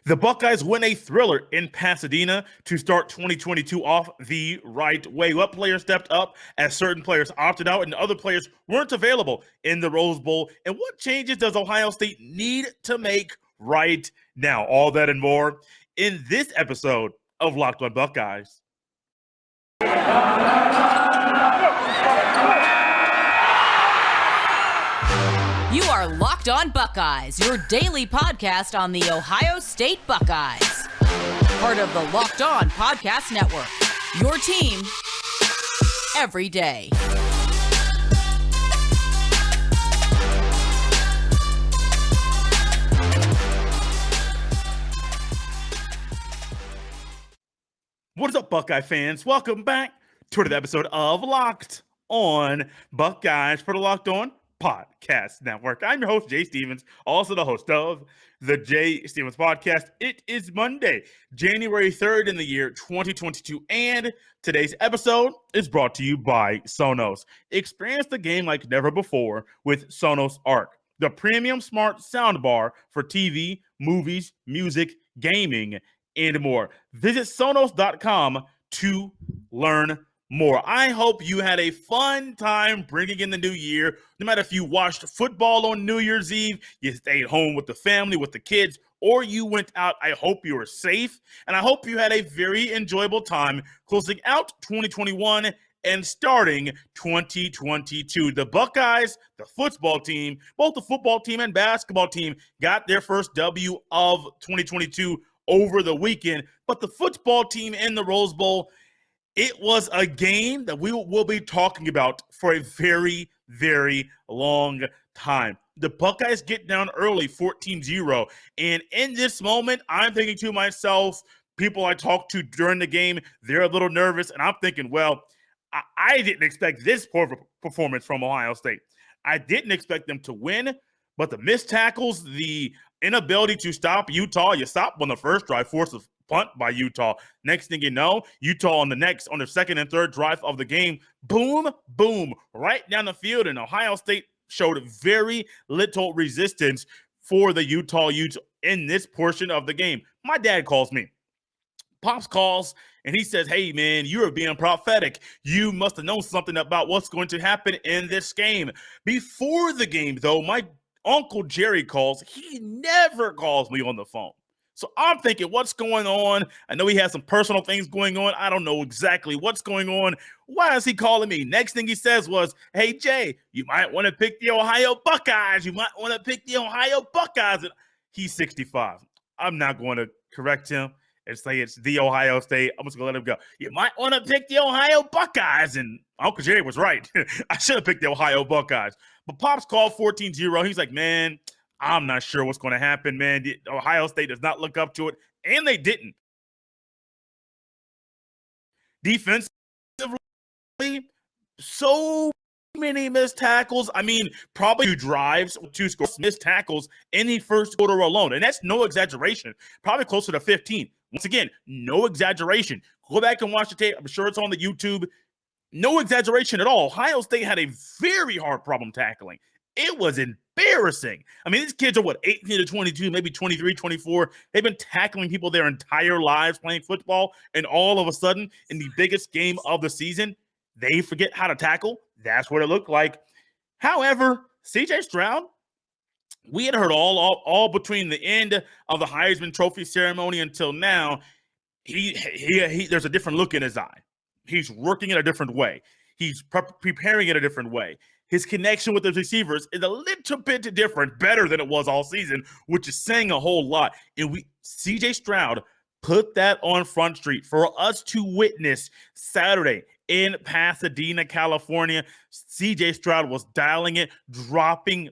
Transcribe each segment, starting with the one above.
The Buckeyes win a thriller in Pasadena to start 2022 off the right way. What players stepped up as certain players opted out and other players weren't available in the Rose Bowl? And what changes does Ohio State need to make right now? All that and more in this episode of Locked on Buckeyes. You are Locked on Buckeyes, your daily podcast on the Ohio State Buckeyes. Part of the Locked On Podcast Network, your team every day. What is up, Buckeye fans? Welcome back to another episode of Locked on Buckeyes for the Locked On Podcast Network. I'm your host, Jay Stevens, also the host of the Jay Stevens Podcast. It is Monday, January 3rd in the year 2022, and today's episode is brought to you by Sonos. Experience the game like never before with Sonos Arc, the premium smart soundbar for TV, movies, music, gaming, and more. Visit Sonos.com to learn more. I hope you had a fun time bringing in the new year. No matter if you watched football on New Year's Eve, you stayed home with the family, with the kids, or you went out, I hope you were safe. And I hope you had a very enjoyable time closing out 2021 and starting 2022. The Buckeyes, the football team, both the football team and basketball team got their first W of 2022 over the weekend. But the football team in the Rose Bowl, it was a game that we will be talking about for a very, very long time. The Buckeyes get down early, 14-0. And in this moment, I'm thinking to myself, people I talked to during the game, they're a little nervous. And I'm thinking, well, I didn't expect this poor performance from Ohio State. I didn't expect them to win, but the missed tackles, the inability to stop Utah, you stop on the first drive, force a punt by Utah. Next thing you know, Utah on the second and third drive of the game, boom, boom, right down the field. And Ohio State showed very little resistance for the Utah Utes in this portion of the game. My dad calls me. Pops calls and he says, hey, man, you are being prophetic. You must have known something about what's going to happen in this game. Before the game, though, my Uncle Jerry calls. He never calls me on the phone. So I'm thinking, what's going on? I know he has some personal things going on. I don't know exactly what's going on. Why is he calling me? Next thing he says was, hey, Jay, you might want to pick the Ohio Buckeyes. You might want to pick the Ohio Buckeyes. And he's 65. I'm not going to correct him and say it's the Ohio State. I'm just going to let him go. You might want to pick the Ohio Buckeyes. And Uncle Jerry was right. I should have picked the Ohio Buckeyes. But Pops called 14-0. He's like, man, I'm not sure what's going to happen, man. Ohio State does not look up to it. And they didn't. Defensively, so many missed tackles. I mean, probably 2 drives, 2 scores, missed tackles in the first quarter alone. And that's no exaggeration. Probably closer to 15. Once again, no exaggeration. Go back and watch the tape. I'm sure it's on the YouTube. No exaggeration at all. Ohio State had a very hard problem tackling. It was embarrassing. I mean, these kids are, 18 to 22, maybe 23, 24. They've been tackling people their entire lives playing football, and all of a sudden, in the biggest game of the season, they forget how to tackle. That's what it looked like. However, C.J. Stroud, we had heard all between the end of the Heisman Trophy ceremony until now, there's a different look in his eye. He's working in a different way. He's preparing in a different way. His connection with the receivers is a little bit different, better than it was all season, which is saying a whole lot. And C.J. Stroud put that on Front Street for us to witness Saturday in Pasadena, California. C.J. Stroud was dialing it, dropping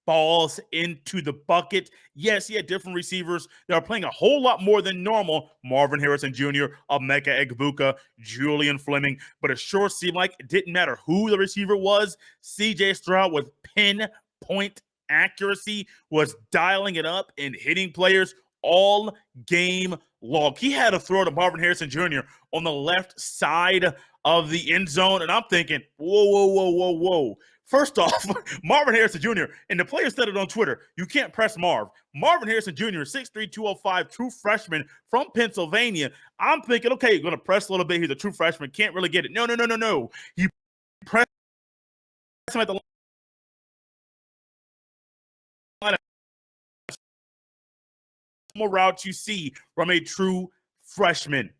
balls into the bucket. Yes, he had different receivers. They are playing a whole lot more than normal. Marvin Harrison Jr., Emeka Egbuka, Julian Fleming. But it sure seemed like it didn't matter who the receiver was. C.J. Stroud with pinpoint accuracy was dialing it up and hitting players all game long. He had a throw to Marvin Harrison Jr. on the left side of the end zone. And I'm thinking, whoa. First off, Marvin Harrison Jr., and the player said it on Twitter, you can't press Marv. Marvin Harrison Jr., 6'3", 205, true freshman from Pennsylvania. I'm thinking, okay, you're going to press a little bit. He's a true freshman. Can't really get it. No. You press him at the line. More routes you see from a true freshman.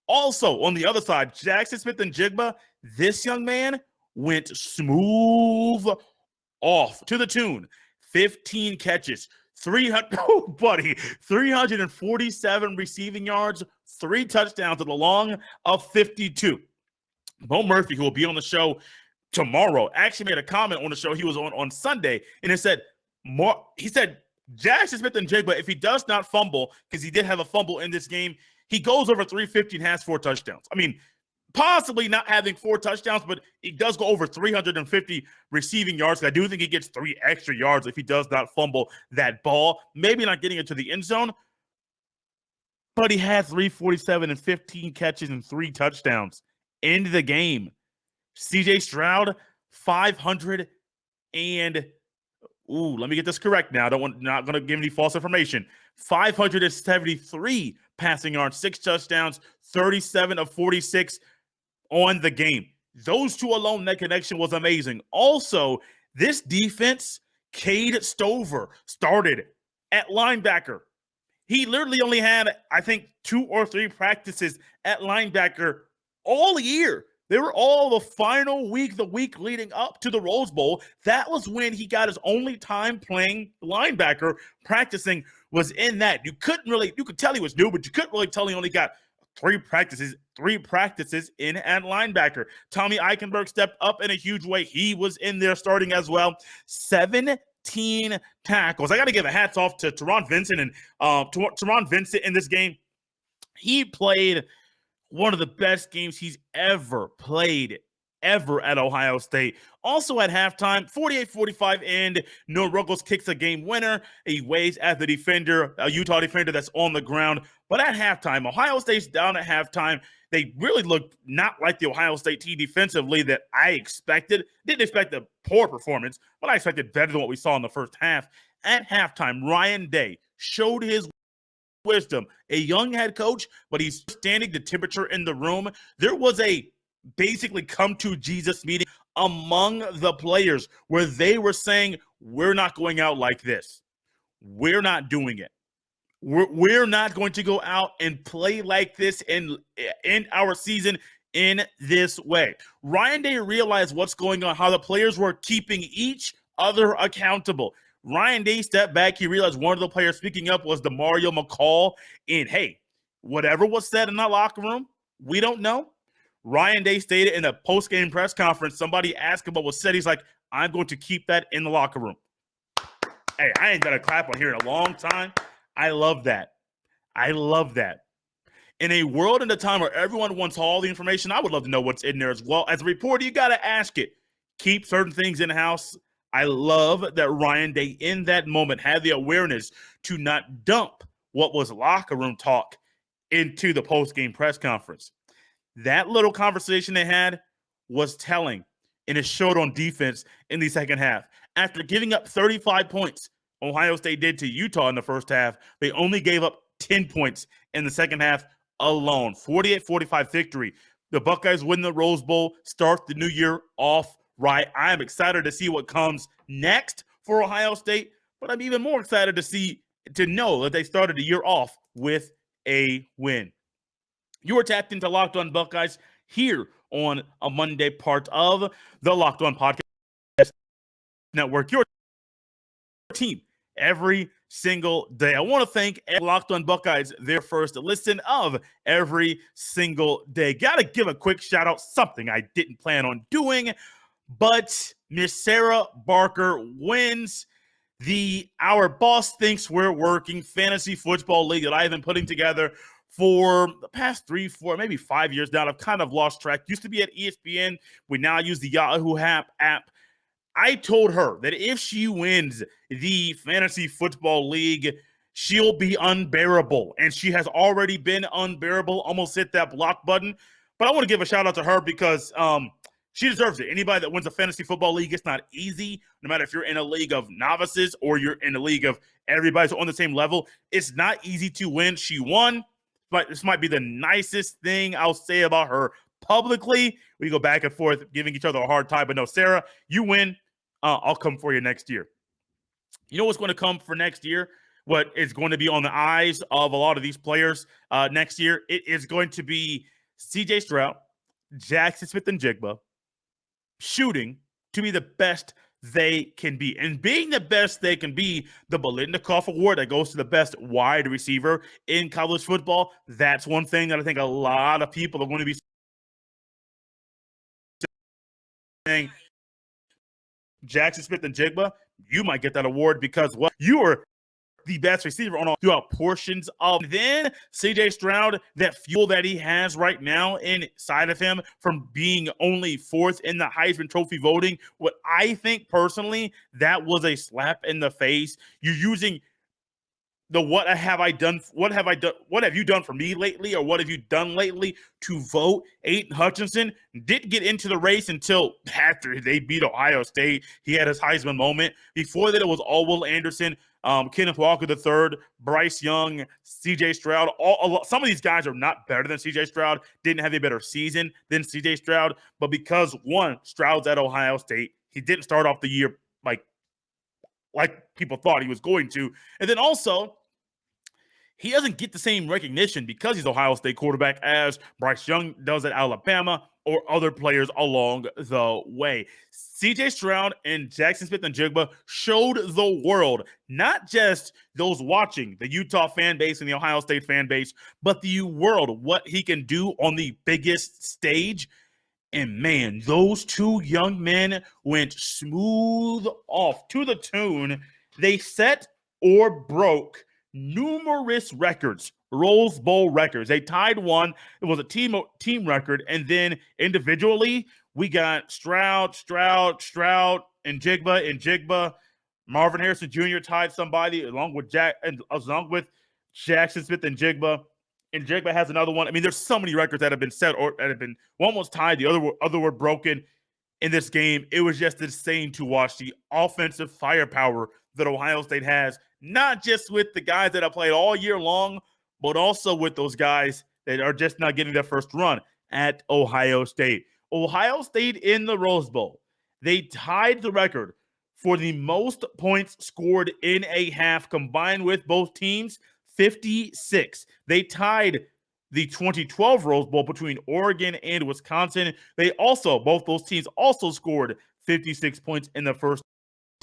Also, on the other side, Jackson Smith-Njigba, this young man went smooth off to the tune 15 catches, 347 receiving yards, 3 touchdowns at the long of 52. Bo Murphy, who will be on the show tomorrow, actually made a comment on the show he was on Sunday, and it said, he said, Jackson Smith-Njigba, if he does not fumble, because he did have a fumble in this game, he goes over 350 and has 4 touchdowns. I mean, possibly not having 4 touchdowns, but he does go over 350 receiving yards. I do think he gets 3 extra yards if he does not fumble that ball. Maybe not getting it to the end zone, but he had 347 and 15 catches and 3 touchdowns in the game. CJ Stroud, 500 and let me get this correct now. Not going to give any false information. 573 passing yards, 6 touchdowns, 37 of 46 on the game. Those two alone, that connection was amazing. Also, this defense, Cade Stover started at linebacker. He literally only had, I think, 2 or 3 practices at linebacker all year. They were all the final week, the week leading up to the Rose Bowl. That was when he got his only time playing linebacker. Practicing was in that. You could tell he was new, but you couldn't really tell he only got 3 practices in at linebacker. Tommy Eichenberg stepped up in a huge way. He was in there starting as well. 17 tackles. I got to give a hats off to Teron Vincent and Teron Vincent in this game. He played one of the best games he's ever played at Ohio State. Also at halftime, 48-45 end. Noah Ruggles kicks a game winner. He waves at the defender, a Utah defender that's on the ground. But at halftime, Ohio State's down at halftime. They really looked not like the Ohio State team defensively that I expected. Didn't expect a poor performance, but I expected better than what we saw in the first half. At halftime, Ryan Day showed his wisdom. A young head coach, but he's standing the temperature in the room. There was a basically come to Jesus meeting among the players where they were saying, we're not going out like this. We're not doing it. We're not going to go out and play like this and end our season in this way. Ryan Day realized what's going on, how the players were keeping each other accountable. Ryan Day stepped back. He realized one of the players speaking up was DeMario McCall. And hey, whatever was said in that locker room, we don't know. Ryan Day stated in a post-game press conference, somebody asked him what was said. He's like, I'm going to keep that in the locker room. Hey, I ain't got a clap on here in a long time. I love that. In a world and a time where everyone wants all the information, I would love to know what's in there as well. As a reporter, you got to ask it. Keep certain things in-house. I love that Ryan Day in that moment had the awareness to not dump what was locker room talk into the post-game press conference. That little conversation they had was telling, and it showed on defense in the second half. After giving up 35 points, Ohio State did to Utah in the first half, they only gave up 10 points in the second half alone. 48-45 victory. The Buckeyes win the Rose Bowl, start the new year off right. I am excited to see what comes next for Ohio State, but I'm even more excited to know that they started the year off with a win. You are tapped into Locked On Buckeyes here on a Monday, part of the Locked On Podcast Network. Your team every single day. I want to thank Locked On Buckeyes, their first listen of every single day. Got to give a quick shout out, something I didn't plan on doing, but Miss Sarah Barker wins the Our Boss Thinks We're Working fantasy football league that I've been putting together for the past 3, 4, maybe 5 years now. I've kind of lost track. Used to be at ESPN. We now use the Yahoo app. I told her that if she wins the fantasy football league, she'll be unbearable. And she has already been unbearable, almost hit that block button. But I want to give a shout out to her because She deserves it. Anybody that wins a fantasy football league, it's not easy. No matter if you're in a league of novices or you're in a league of everybody's on the same level, it's not easy to win. She won, but this might be the nicest thing I'll say about her publicly. We go back and forth, giving each other a hard time. But no, Sarah, you win. I'll come for you next year. You know what's going to come for next year? What is going to be on the eyes of a lot of these players next year? It is going to be CJ Stroud, Jackson Smith and Jigba shooting to be the best they can be. And being the best they can be, the Biletnikoff Award that goes to the best wide receiver in college football, that's one thing that I think a lot of people are going to be saying, Jackson Smith and Jigba, you might get that award because you are the best receiver on all throughout portions of. Then CJ Stroud, that fuel that he has right now inside of him from being only fourth in the Heisman Trophy voting, what I think personally, that was a slap in the face. You're using the what have you done for me lately, or what have you done lately to vote. Aiden Hutchinson didn't get into the race until after they beat Ohio State. He had his Heisman moment. Before that, it was all Will Anderson, Kenneth Walker III, Bryce Young, CJ Stroud. Some of these guys are not better than CJ Stroud, didn't have a better season than CJ Stroud, but because one, Stroud's at Ohio State, he didn't start off the year like people thought he was going to. And then also, he doesn't get the same recognition because he's Ohio State quarterback as Bryce Young does at Alabama or other players along the way. CJ Stroud and Jackson Smith and Jigba showed the world, not just those watching, the Utah fan base and the Ohio State fan base, but the world, what he can do on the biggest stage. And man, those two young men went smooth off to the tune. They set or broke numerous records, Rose Bowl records. They tied one. It was a team record. And then individually, we got Stroud, and Jigba. Marvin Harrison Jr. tied somebody along with Jackson Smith and Jigba. And Jigba has another one. I mean, there's so many records that have been set or that have been one was tied, the other were broken in this game. It was just insane to watch the offensive firepower that Ohio State has, not just with the guys that have played all year long, but also with those guys that are just not getting their first run at Ohio State. Ohio State in the Rose Bowl, they tied the record for the most points scored in a half combined with both teams, 56. They tied the 2012 Rose Bowl between Oregon and Wisconsin. Both those teams also scored 56 points in the first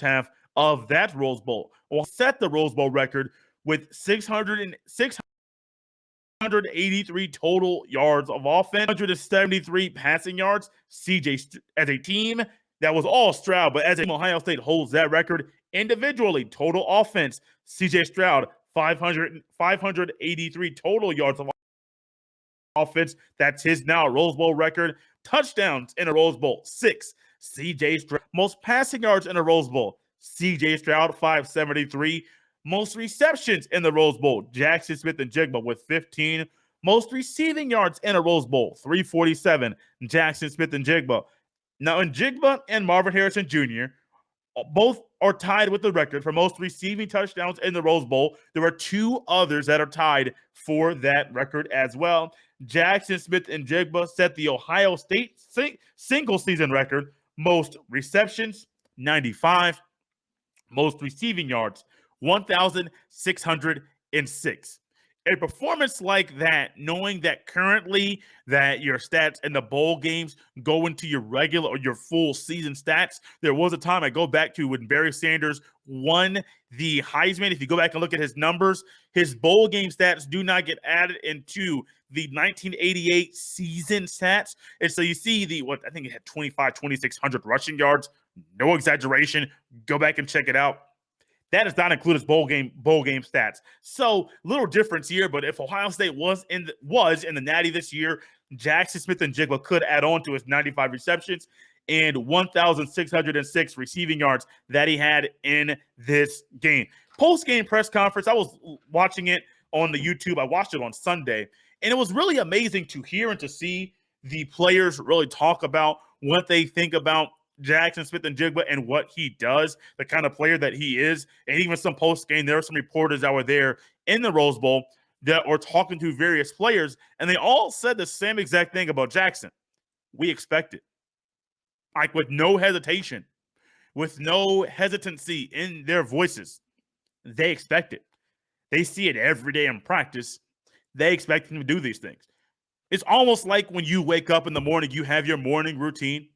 half of that Rose Bowl. Will set the Rose Bowl record with 683 total yards of offense, 173 passing yards. CJ as a team, that was all Stroud, but as a team, Ohio State holds that record individually. Total offense, CJ Stroud, 583 total yards of offense. That's his now Rose Bowl record. Touchdowns in a Rose Bowl, 6. CJ Stroud. Most passing yards in a Rose Bowl, CJ Stroud, 573. Most receptions in the Rose Bowl, Jackson Smith and Jigba with 15. Most receiving yards in a Rose Bowl, 347, Jackson Smith and Jigba. Now, in Jigba and Marvin Harrison Jr., both are tied with the record for most receiving touchdowns in the Rose Bowl. There are two others that are tied for that record as well. Jackson Smith and Jigba set the Ohio State single season record. Most receptions, 95. Most receiving yards, 1,606. A performance like that, knowing that currently that your stats in the bowl games go into your regular or your full season stats. There was a time I go back to when Barry Sanders won the Heisman. If you go back and look at his numbers, his bowl game stats do not get added into the 1988 season stats. And so you see I think it had 2,600 rushing yards. No exaggeration. Go back and check it out. That does not include his bowl game stats. So little difference here, but if Ohio State was in the Natty this year, Jackson Smith and Jigba could add on to his 95 receptions and 1,606 receiving yards that he had in this game. Post-game press conference, I was watching it on the YouTube. I watched it on Sunday, and it was really amazing to hear and to see the players really talk about what they think about Jackson Smith-Njigba and what he does, the kind of player that he is. And even some post-game, there were some reporters that were there in the Rose Bowl that were talking to various players, and they all said the same exact thing about Jackson. We expect it. Like with no hesitation, with no hesitancy in their voices. They expect it. They see it every day in practice. They expect him to do these things. It's almost like when you wake up in the morning, you have your morning routine.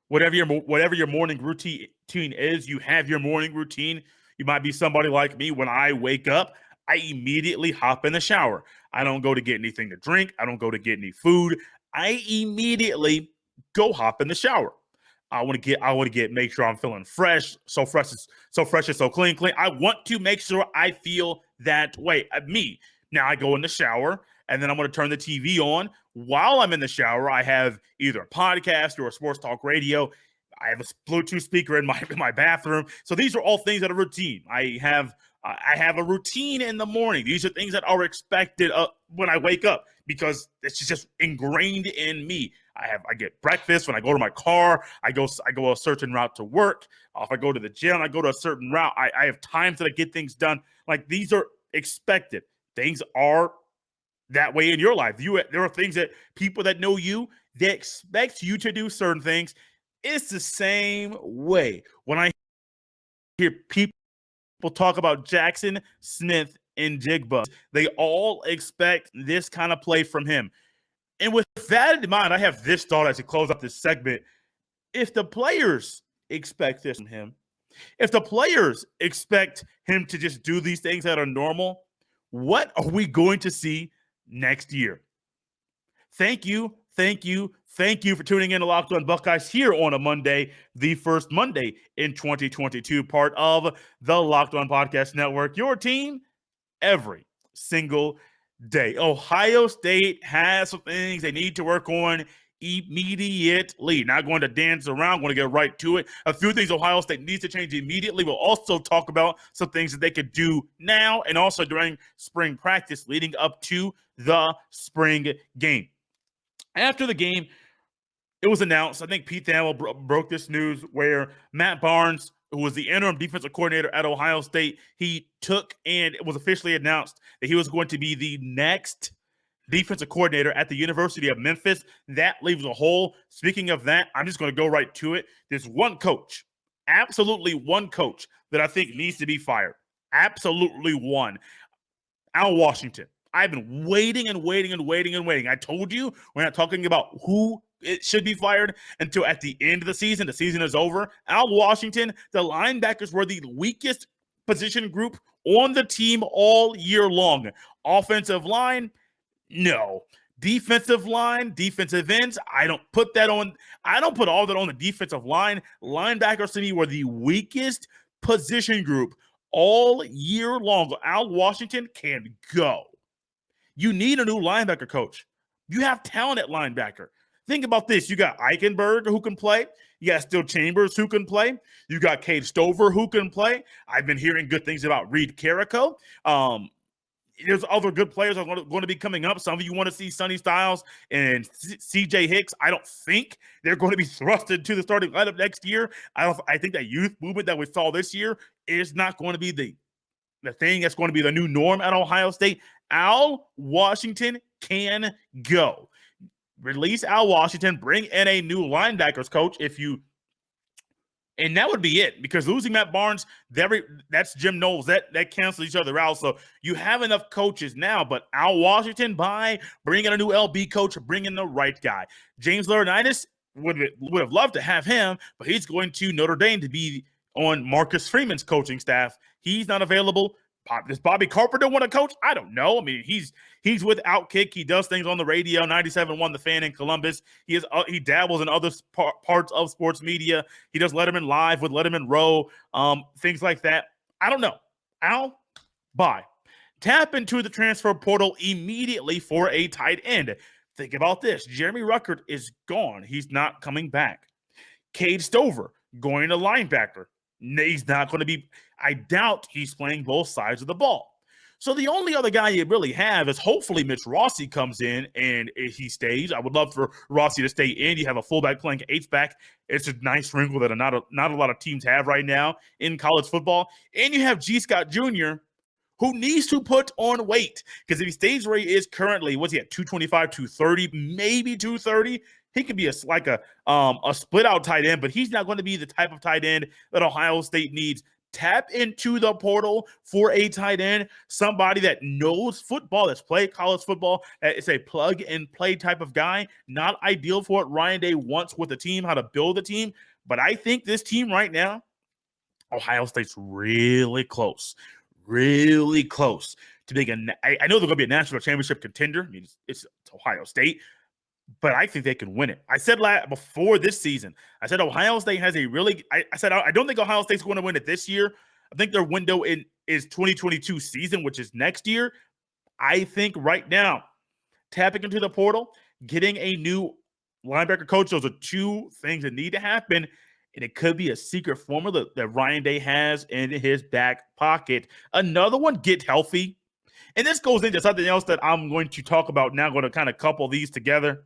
Whatever your morning routine is, you have your morning routine. You might be somebody like me. When I wake up, I immediately hop in the shower. I don't go to get anything to drink. I don't go to get any food. I immediately go hop in the shower. I want to make sure I'm feeling fresh, so fresh and so clean. I want to make sure I feel that way. Me. Now I go in the shower, and then I'm going to turn the TV on. While I'm in the shower, I have either a podcast or a sports talk radio. I have a Bluetooth speaker in my bathroom. So these are all things that are routine. I have a routine in the morning. These are things that are expected when I wake up because it's just ingrained in me. I get breakfast when I go to my car. I go a certain route to work. If I go to the gym, I go to a certain route. I have times that I get things done. Like these are expected. Things are that way in your life. There are things that people that know you, they expect you to do certain things. It's the same way when I hear people talk about Jackson Smith-Njigba. They all expect this kind of play from him. And with that in mind, I have this thought as we close up this segment. If the players expect this from him, if the players expect him to just do these things that are normal, what are we going to see next year? Thank you for tuning in to Locked On Buckeyes here on a Monday, the first Monday in 2022, part of the Locked On Podcast Network, your team every single day. Ohio State has some things they need to work on immediately. Not going to dance around, going to get right to it. A few things Ohio State needs to change immediately. We'll also talk about some things that they could do now and also during spring practice leading up to the spring game. After the game, it was announced, I think Pete Thamel broke this news, where Matt Barnes, who was the interim defensive coordinator at Ohio State, he took and it was officially announced that he was going to be the next defensive coordinator at the University of Memphis. That leaves a hole. Speaking of that, I'm just going to go right to it. There's one coach, absolutely one coach that I think needs to be fired. Absolutely one. Al Washington. I've been waiting. I told you we're not talking about who it should be fired until at the end of the season. The season is over. Al Washington, the linebackers were the weakest position group on the team all year long. Offensive line, no. Defensive line, defensive ends, I don't put all that on the defensive line. Linebackers to me were the weakest position group all year long. Al Washington can go. You need a new linebacker coach. You have talent at linebacker. Think about this. You got Eichenberg who can play. You got Still Chambers who can play. You got Cade Stover who can play. I've been hearing good things about Reed Carrico. There's other good players that are going to be coming up. Some of you want to see Sonny Styles and CJ Hicks. I don't think they're going to be thrusted to the starting lineup next year. I think that youth movement that we saw this year is not going to be the thing that's going to be the new norm at Ohio State. Al Washington can go. Release Al Washington, bring in a new linebackers coach and that would be it, because losing Matt Barnes, that's Jim Knowles. That cancels each other out. So you have enough coaches now, but Al Washington, bring in a new LB coach, bring in the right guy. James Laurinaitis would have loved to have him, but he's going to Notre Dame to be on Marcus Freeman's coaching staff. He's not available. Does Bobby Carpenter want to coach? I don't know. I mean, he's with Outkick. He does things on the radio. 97.1 The Fan in Columbus. He dabbles in other parts of sports media. He does Letterman Live with Letterman Row, things like that. I don't know. Al, bye. Tap into the transfer portal immediately for a tight end. Think about this. Jeremy Ruckert is gone. He's not coming back. Cade Stover going to linebacker. He's not going to be. I doubt he's playing both sides of the ball. So the only other guy you really have is hopefully Mitch Rossi comes in and he stays. I would love for Rossi to stay in. You have a fullback playing H-back. It's a nice wrinkle that not a lot of teams have right now in college football. And you have G. Scott Jr., who needs to put on weight. Because if he stays where he is currently, what's he at, 225, 230, maybe 230? He could be a split-out tight end, but he's not going to be the type of tight end that Ohio State needs. Tap into the portal for a tight end, somebody that knows football, that's played college football, that is a plug-and-play type of guy. Not ideal for what Ryan Day wants with the team, how to build a team. But I think this team right now, Ohio State's really close to being I know they're going to be a national championship contender. I mean, it's Ohio State, but I think they can win it. I said before this season, I said Ohio State has a really – I said I don't think Ohio State's going to win it this year. I think their window is 2022 season, which is next year. I think right now, tapping into the portal, getting a new linebacker coach, those are two things that need to happen. And it could be a secret formula that Ryan Day has in his back pocket. Another one, get healthy. And this goes into something else that I'm going to talk about now. I'm going to kind of couple these together.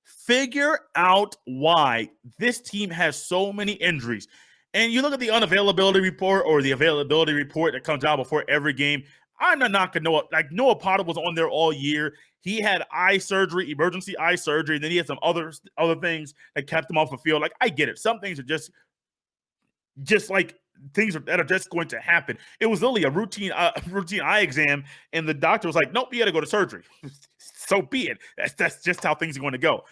Figure out why this team has so many injuries. And you look at the unavailability report or the availability report that comes out before every game. I'm not knocking Noah. Like, Noah Potter was on there all year. He had eye surgery, emergency eye surgery, and then he had some other things that kept him off the field. Like, I get it. Some things are just like things that are just going to happen. It was literally a routine eye exam, and the doctor was like, nope, you got to go to surgery. So be it. That's just how things are going to go.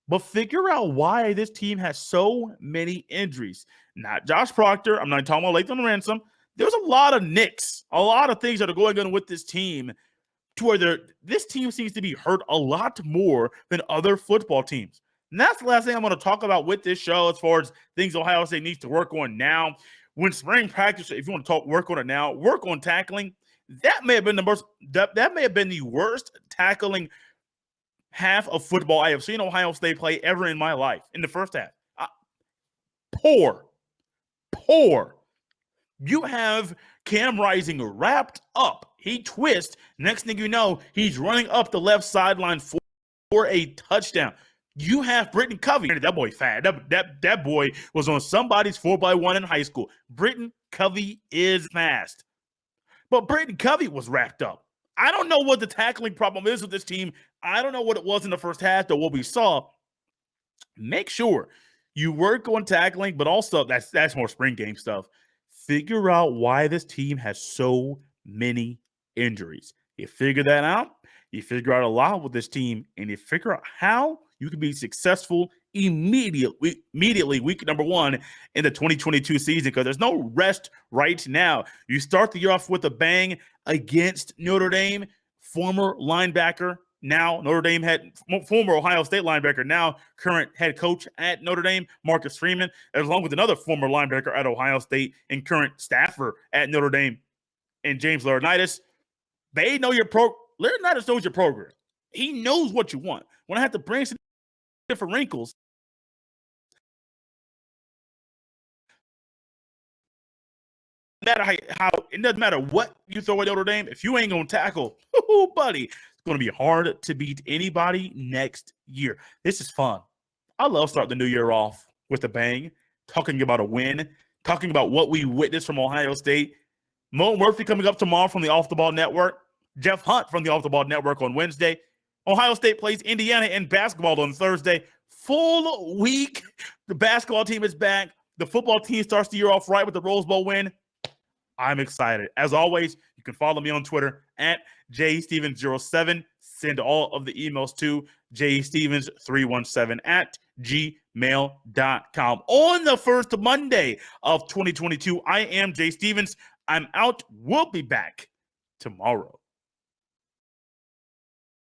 But figure out why this team has so many injuries. Not Josh Proctor. I'm not talking about Lathan Ransom. There's a lot of nicks, a lot of things that are going on with this team to where this team seems to be hurt a lot more than other football teams. And that's the last thing I'm going to talk about with this show as far as things Ohio State needs to work on now. When spring practice, if you want to work on it now, work on tackling. That may have been the worst tackling half of football I have seen Ohio State play ever in my life in the first half. Poor. You have Cam Rising wrapped up. He twists. Next thing you know, he's running up the left sideline for a touchdown. You have Britton Covey. That boy fat. That boy was on somebody's 4x1 in high school. Britton Covey is fast. But Britton Covey was wrapped up. I don't know what the tackling problem is with this team. I don't know what it was in the first half or what we saw. Make sure you work on tackling, but also that's more spring game stuff. Figure out why this team has so many injuries. You figure that out. You figure out a lot with this team, and you figure out how you can be successful immediately week number one in the 2022 season, because there's no rest right now. You start the year off with a bang against Notre Dame, former linebacker, now Notre Dame former Ohio State linebacker, now current head coach at Notre Dame, Marcus Freeman, along with another former linebacker at Ohio State and current staffer at Notre Dame, and James Laurinaitis. They know Laurinaitis knows your program. He knows what you want. When I have to bring some different wrinkles, no matter how it doesn't matter what you throw at Notre Dame, if you ain't gonna tackle, buddy, it's gonna be hard to beat anybody next year. This is fun. I love starting the new year off with a bang, talking about a win, talking about what we witnessed from Ohio State. Mo Murphy coming up tomorrow from the Off the Ball Network. Jeff Hunt from the Off the Ball Network on Wednesday. Ohio State plays Indiana in basketball on Thursday. Full week. The basketball team is back. The football team starts the year off right with the Rose Bowl win. I'm excited. As always, you can follow me on Twitter at jstevens07. Send all of the emails to jstevens317 at gmail.com. On the first Monday of 2022, I am Jay Stevens. I'm out. We'll be back tomorrow.